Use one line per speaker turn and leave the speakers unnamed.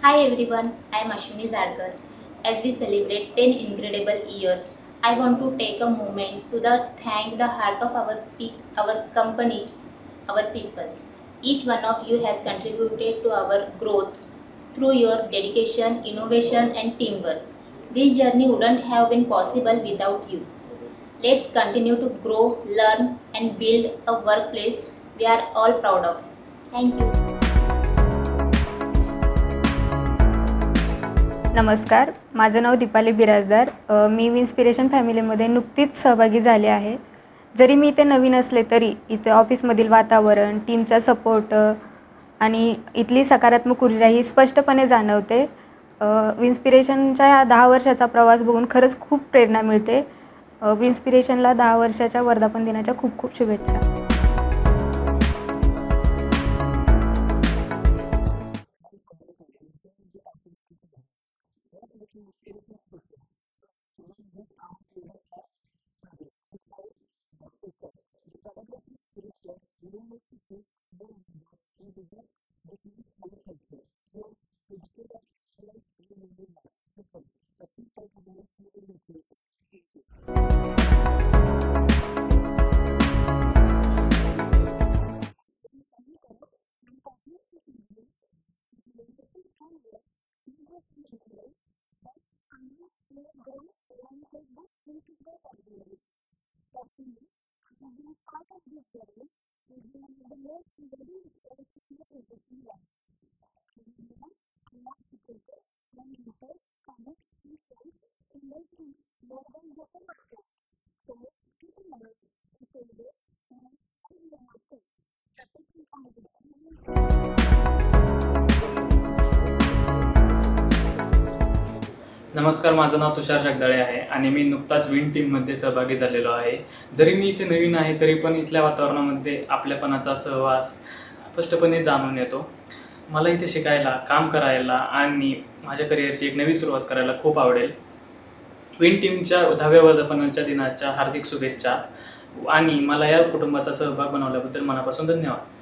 Hi everyone, I am Ashwini Zadkar. As we celebrate 10 incredible years, I want to take a moment to thank the heart of our company, our people. Each one of you has contributed to our growth through your dedication, innovation, and teamwork. This journey wouldn't have been possible without you. Let's continue to grow, learn, and build a workplace we are all proud of. Thank you.
नमस्कार, माझं नाव दीपाली बिराजदार. मी inspiration फॅमिलीमध्ये नुकतीच सहभागी झाले आहे. जरी मी इथे नवीन असले तरी इथे ऑफिसमधील वातावरण, टीमचा सपोर्ट आणि इथली सकारात्मक ऊर्जा ही स्पष्टपणे जाणवते. इन्स्पिरेशनच्या ह्या 10 वर्षाचा प्रवास बघून खरंच खूप प्रेरणा मिळते. इन्स्पिरेशनला 10 वर्षाच्या वर्धापन दिनाच्या खूप खूप शुभेच्छा.
नमस्कार, माझं नाव तुषार जगदाळे आहे आणि मी नुकताच विन टीममध्ये सहभागी झालेलो आहे. जरी मी इथे नवीन आहे तरी पण इथल्या वातावरणामध्ये आपल्यापणाचा सहवास स्पष्टपणे जाणून येतो. मला इथे शिकायला, काम करायला आणि माझ्या करिअरची एक नवी सुरुवात करायला खूप आवडेल. विन टीमच्या 10व्या वर्धापनाच्या दिनाच्या हार्दिक शुभेच्छा आणि मला या कुटुंबाचा सहभाग बनवल्याबद्दल मनापासून धन्यवाद.